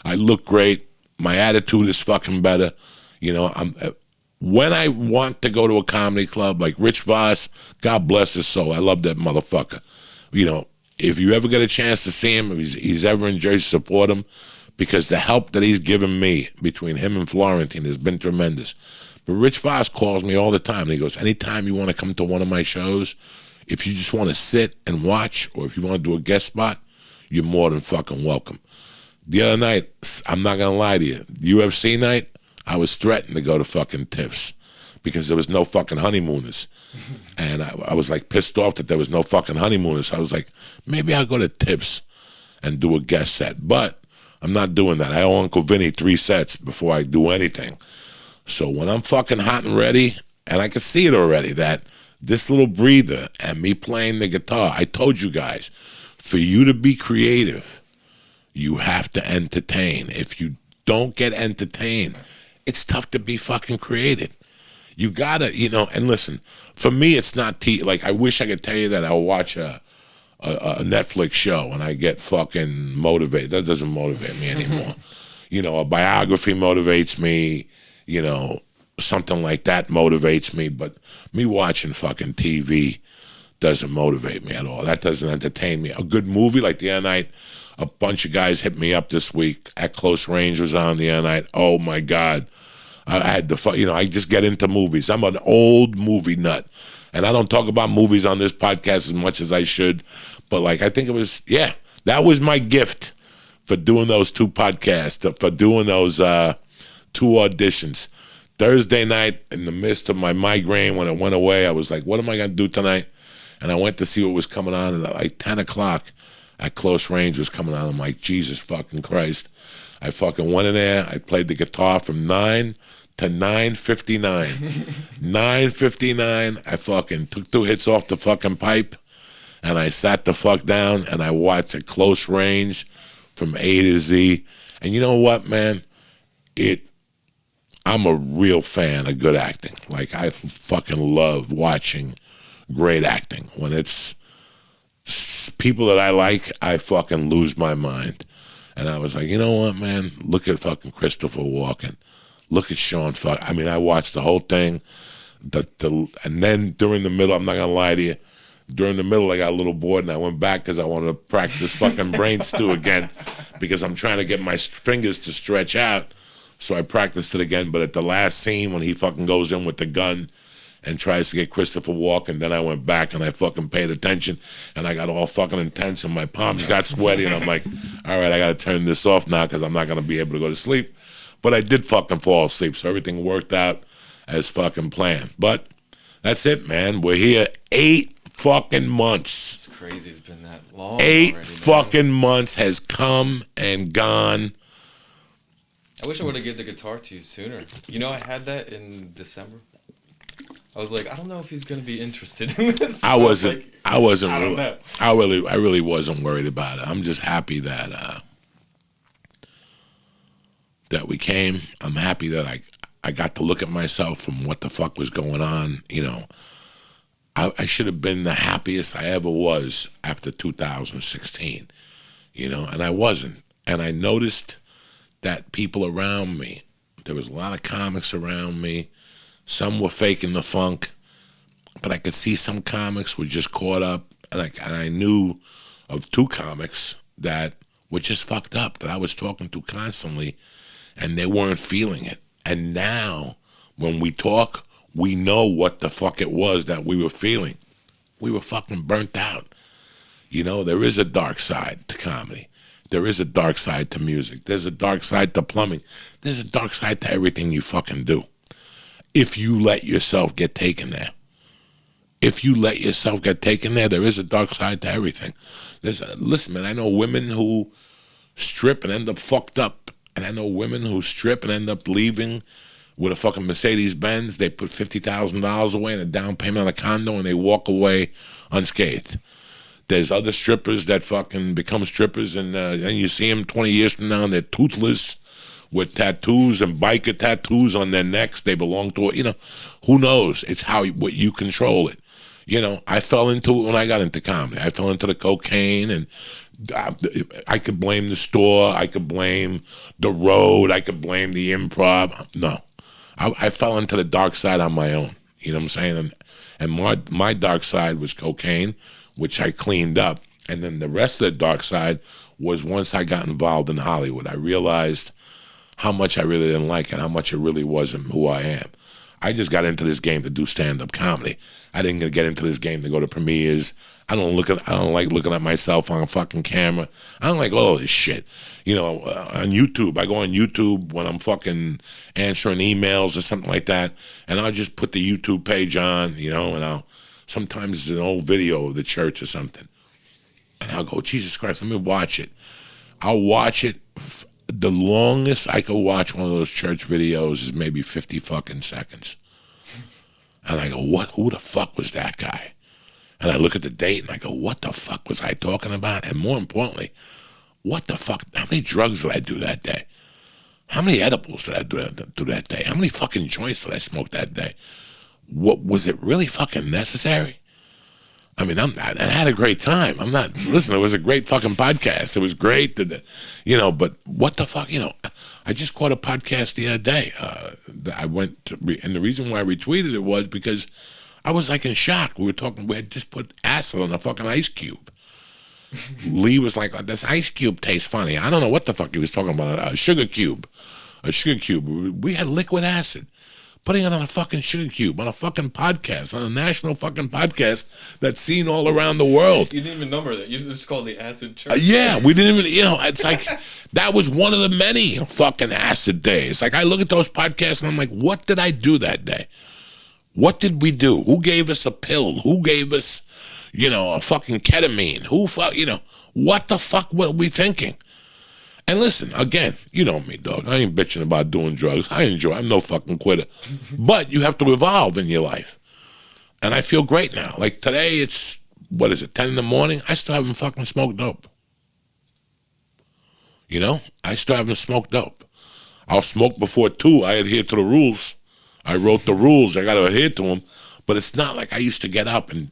I look great. My attitude is fucking better. You know, when I want to go to a comedy club like Rich Voss, God bless his soul, I love that motherfucker. You know, if you ever get a chance to see him, if he's ever in Jersey, support him, because the help that he's given me between him and Florentine has been tremendous. But Rich Voss calls me all the time, and he goes, anytime you want to come to one of my shows, if you just want to sit and watch, or if you want to do a guest spot, you're more than fucking welcome. The other night, I'm not going to lie to you, UFC night, I was threatened to go to fucking TIFFs because there was no fucking honeymooners. And I was like pissed off that there was no fucking honeymooners. I was like, maybe I'll go to TIFFs and do a guest set. But I'm not doing that. I owe Uncle Vinny 3 sets before I do anything. So when I'm fucking hot and ready, and I can see it already, that this little breather and me playing the guitar. I told you guys, for you to be creative, you have to entertain. If you don't get entertained, it's tough to be fucking creative. You gotta, and listen, for me, it's not like, I wish I could tell you that I'll watch a Netflix show and I get fucking motivated. That doesn't motivate me anymore. A biography motivates me, something like that motivates me, but me watching fucking TV doesn't motivate me at all. That doesn't entertain me. A good movie, like the other night, a bunch of guys hit me up this week. At Close Range was on the other night. Oh my God. I had I just get into movies. I'm an old movie nut. And I don't talk about movies on this podcast as much as I should. But I think it was, that was my gift for doing those 2 podcasts, for doing those 2 auditions. Thursday night, in the midst of my migraine, when it went away, I was like, what am I going to do tonight? And I went to see what was coming on, and at 10 o'clock at Close Range was coming on. I'm like, Jesus fucking Christ. I fucking went in there. I played the guitar from 9 to 9:59. 9:59, I fucking took 2 hits off the fucking pipe, and I sat the fuck down, and I watched at Close Range from A to Z. And you know what, man? I'm a real fan of good acting. I fucking love watching great acting. When it's people that I like, I fucking lose my mind. And I was like, you know what, man? Look at fucking Christopher Walken. Look at Sean I watched the whole thing. And then during the middle, I'm not going to lie to you, during the middle, I got a little bored, and I went back because I wanted to practice fucking brain stew again, because I'm trying to get my fingers to stretch out. So I practiced it again. But at the last scene, when he fucking goes in with the gun and tries to get Christopher Walken, then I went back and I fucking paid attention, and I got all fucking intense, and my palms got sweaty, and I'm like, all right, I got to turn this off now because I'm not going to be able to go to sleep. But I did fucking fall asleep, so everything worked out as fucking planned. But that's it, man. We're here 8 fucking months. It's crazy. It's been that long. 8 already, fucking months has come and gone. I wish I would have given the guitar to you sooner. I had that in December. I was like, I don't know if he's gonna be interested in this. I wasn't I really wasn't worried about it. I'm just happy that we came. I'm happy that I got to look at myself from what the fuck was going on. I should have been the happiest I ever was after 2016, and I wasn't. And I noticed that people around me, there was a lot of comics around me. Some were faking the funk, but I could see some comics were just caught up. And I knew of 2 comics that were just fucked up, that I was talking to constantly, and they weren't feeling it. And now, when we talk, we know what the fuck it was that we were feeling. We were fucking burnt out. There is a dark side to comedy. There is a dark side to music. There's a dark side to plumbing. There's a dark side to everything you fucking do. If you let yourself get taken there. If you let yourself get taken there, there is a dark side to everything. Listen, man, I know women who strip and end up fucked up. And I know women who strip and end up leaving with a fucking Mercedes-Benz. They put $50,000 away in a down payment on a condo, and they walk away unscathed. There's other strippers that fucking become strippers, and you see them 20 years from now, and they're toothless with tattoos and biker tattoos on their necks. They belong to it. Who knows? It's what you control it. I fell into it when I got into comedy. I fell into the cocaine, and I could blame the store. I could blame the road. I could blame the improv. No. I fell into the dark side on my own. You know what I'm saying? And my dark side was cocaine, which I cleaned up. And then the rest of the dark side was once I got involved in Hollywood. I realized how much I really didn't like it, how much it really wasn't who I am. I just got into this game to do stand-up comedy. I didn't get into this game to go to premieres. I don't like looking at myself on a fucking camera. I don't like all this shit. On YouTube, I go on YouTube when I'm fucking answering emails or something like that, and I'll just put the YouTube page on, and sometimes it's an old video of the church or something. And I'll go, Jesus Christ, let me watch it. I'll watch it. The longest I could watch one of those church videos is maybe 50 fucking seconds. And I go, what? Who the fuck was that guy? And I look at the date and I go, what the fuck was I talking about? And more importantly, what the fuck? How many drugs did I do that day? How many edibles did I do that day? How many fucking joints did I smoke that day? What was it really fucking necessary? I mean, I had a great time. Listen, it was a great fucking podcast. It was great, but what the fuck, I just caught a podcast the other day. And the reason why I retweeted it was because I was like in shock. We had just put acid on a fucking ice cube. Lee was like, this ice cube tastes funny. I don't know what the fuck he was talking about, a sugar cube. We had liquid acid. Putting it on a fucking sugar cube, on a fucking podcast, on a national fucking podcast that's seen all around the world. You didn't even number that. You just called the acid church. Yeah, we didn't even, it's like, that was one of the many fucking acid days. Like, I look at those podcasts and I'm like, what did I do that day? What did we do? Who gave us a pill? Who gave us, a fucking ketamine? What the fuck were we thinking? And listen, again, you know me, dog. I ain't bitching about doing drugs. I'm no fucking quitter. But you have to evolve in your life. And I feel great now. Like today, it's, 10 in the morning? I still haven't fucking smoked dope. I still haven't smoked dope. I'll smoke before 2. I adhere to the rules. I wrote the rules. I got to adhere to them. But it's not like I used to get up and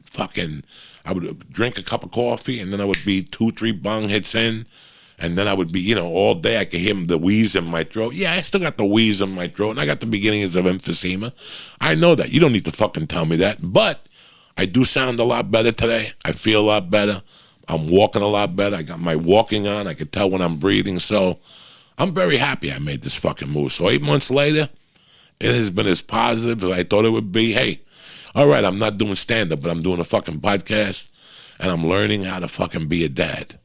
I would drink a cup of coffee and then I would be 2-3 bong hits in. And then I would be, all day I could hear the wheeze in my throat. Yeah, I still got the wheeze in my throat, and I got the beginnings of emphysema. I know that. You don't need to fucking tell me that. But I do sound a lot better today. I feel a lot better. I'm walking a lot better. I got my walking on. I can tell when I'm breathing. So I'm very happy I made this fucking move. So 8 months later, it has been as positive as I thought it would be. Hey, all right, I'm not doing stand-up, but I'm doing a fucking podcast, and I'm learning how to fucking be a dad.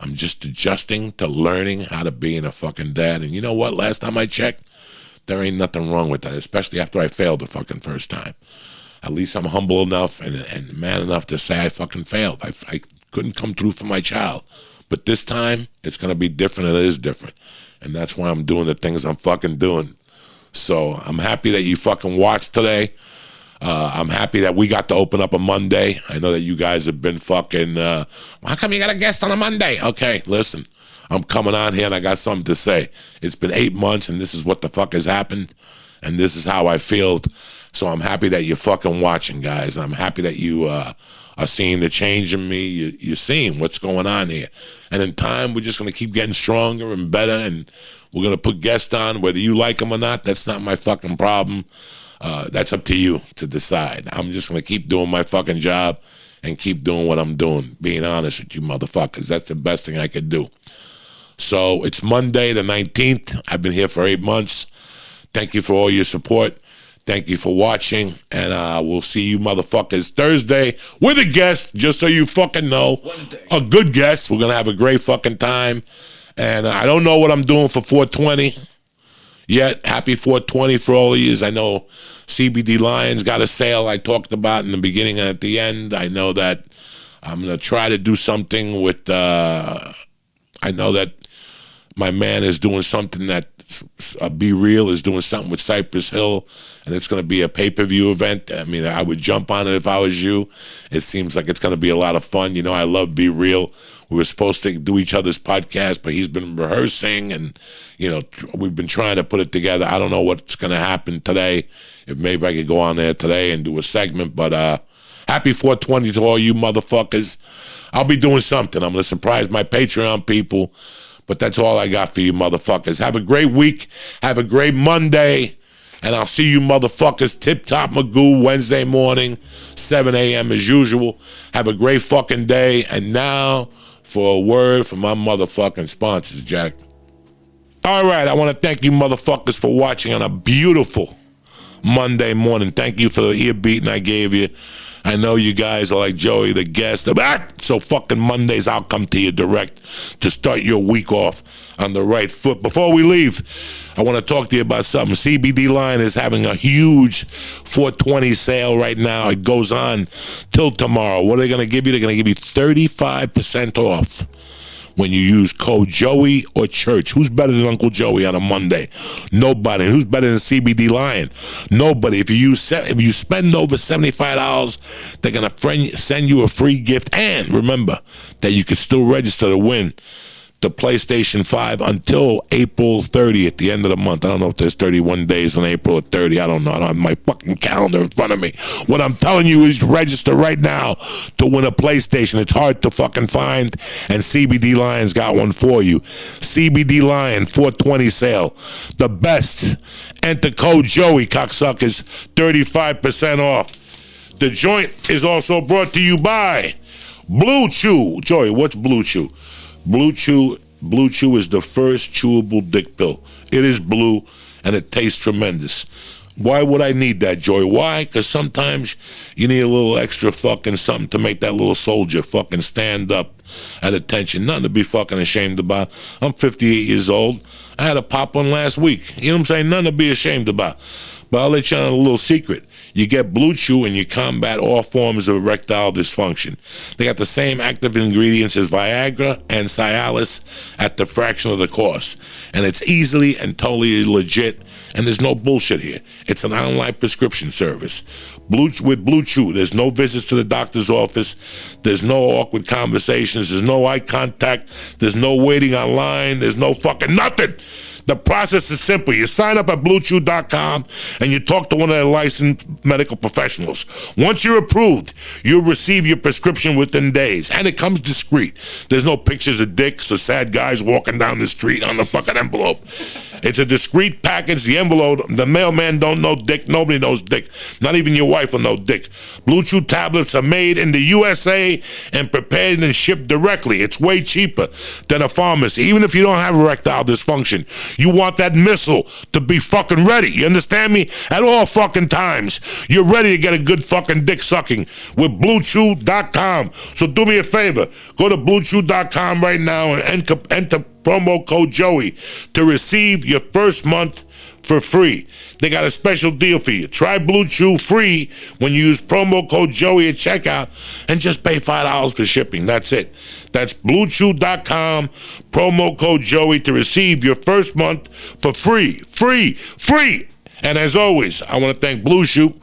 I'm just adjusting to learning how to be a fucking dad. And you know what? Last time I checked, there ain't nothing wrong with that, especially after I failed the fucking first time. At least I'm humble enough and man enough to say I fucking failed. I couldn't come through for my child. But this time, it's going to be different. It is different. And that's why I'm doing the things I'm fucking doing. So I'm happy that you fucking watched today. I'm happy that we got to open up a Monday. I know that you guys have been fucking, how come you got a guest on a Monday? Okay, listen, I'm coming on here and I got something to say. It's been 8 months and this is what the fuck has happened. And this is how I feel. So I'm happy that you're fucking watching, guys. I'm happy that you are seeing the change in me. You're seeing what's going on here. And in time, we're just going to keep getting stronger and better. And we're going to put guests on, whether you like them or not. That's not my fucking problem. That's up to you to decide. I'm just going to keep doing my fucking job and keep doing what I'm doing, being honest with you motherfuckers. That's the best thing I could do. So it's Monday the 19th. I've been here for 8 months. Thank you for all your support. Thank you for watching. And we'll see you motherfuckers Thursday with a guest, just so you fucking know. Wednesday. A good guest. We're going to have a great fucking time. And I don't know what I'm doing for 420 yet. Happy 420 for all of you. I know CBD Lion's got a sale I talked about in the beginning and at the end. I know that I'm going to try to do something with, I know that my man is doing something that Be Real is doing something with Cypress Hill, and it's going to be a pay-per-view event. I mean, I would jump on it if I was you. It seems like it's going to be a lot of fun. You know, I love Be Real. We were supposed to do each other's podcast, but he's been rehearsing, and, you know, we've been trying to put it together. I don't know what's going to happen today, if maybe I could go on there today and do a segment, but happy 420 to all you motherfuckers. I'll be doing something. I'm going to surprise my Patreon people, but that's all I got for you motherfuckers. Have a great week. Have a great Monday. And I'll see you motherfuckers Tip Top Magoo Wednesday morning, 7 a.m. as usual. Have a great fucking day. And now for a word from my motherfucking sponsors, Jack. All right, I want to thank you motherfuckers for watching on a beautiful Monday morning. Thank you for the ear beating I gave you. I know you guys are like Joey, the guest. So fucking Mondays, I'll come to you direct to start your week off on the right foot. Before we leave, I want to talk to you about something. CBD Lion is having a huge 420 sale right now. It goes on till tomorrow. What are they going to give you? They're going to give you 35% off when you use code Joey or Church. Who's better than Uncle Joey on a Monday? Nobody. Who's better than CBD Lion? Nobody. If you spend over $75, they're gonna send you a free gift. And remember that you can still register to win the PlayStation 5 until April 30th, the end of the month. I don't know if there's 31 days on April 30. I don't know. I don't have my fucking calendar in front of me. What I'm telling you is register right now to win a PlayStation. It's hard to fucking find, and CBD Lion's got one for you. CBD Lion 420 sale. The best. Enter code Joey, cocksuckers. 35% off. The joint is also brought to you by Blue Chew. Joey, what's Blue Chew? Blue Chew is the first chewable dick pill. It is blue, and it tastes tremendous. Why would I need that, Joy? Why? Because sometimes you need a little extra fucking something to make that little soldier fucking stand up at attention. Nothing to be fucking ashamed about. I'm 58 years old. I had a pop one last week. You know what I'm saying? Nothing to be ashamed about. But I'll let you know a little secret. You get Blue Chew and you combat all forms of erectile dysfunction. They got the same active ingredients as Viagra and Cialis at the fraction of the cost. And it's easily and totally legit, and there's no bullshit here. It's an online prescription service. With Blue Chew, there's no visits to the doctor's office. There's no awkward conversations. There's no eye contact. There's no waiting online. There's no fucking nothing. The process is simple. You sign up at BlueChew.com and you talk to one of their licensed medical professionals. Once you're approved, you'll receive your prescription within days, and it comes discreet. There's no pictures of dicks or sad guys walking down the street on the fucking envelope. It's a discreet package. The envelope, the mailman don't know dick. Nobody knows dick. Not even your wife will know dick. Blue Chew tablets are made in the USA and prepared and shipped directly. It's way cheaper than a pharmacy. Even if you don't have erectile dysfunction, you want that missile to be fucking ready. You understand me? At all fucking times, you're ready to get a good fucking dick sucking with BlueChew.com. So do me a favor. Go to BlueChew.com right now and enter promo code Joey to receive your first month for free. They got a special deal for you. Try Blue Chew free when you use promo code Joey at checkout and just pay $5 for shipping. That's it. That's BlueChew.com, promo code Joey to receive your first month for free. Free, free. And as always, I want to thank Blue Chew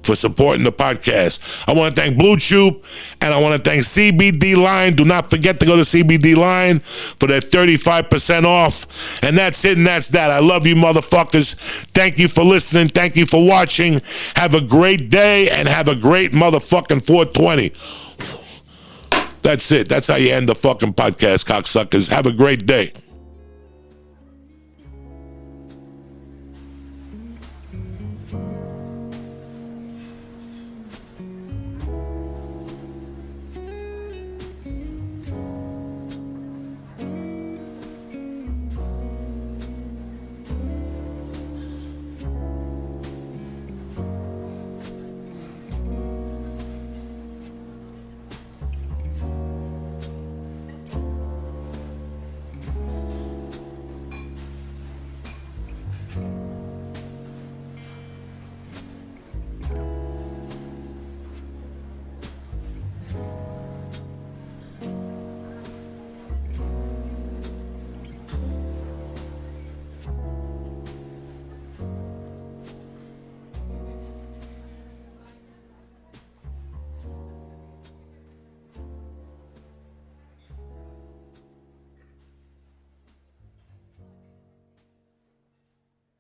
for supporting the podcast. I want to thank Blue Chew, and I want to thank CBD Lion. Do not forget to go to CBD Lion for their 35% off. And that's it, and that's that. I love you, motherfuckers. Thank you for listening. Thank you for watching. Have a great day, and have a great motherfucking 420. That's it. That's how you end the fucking podcast, cocksuckers. Have a great day.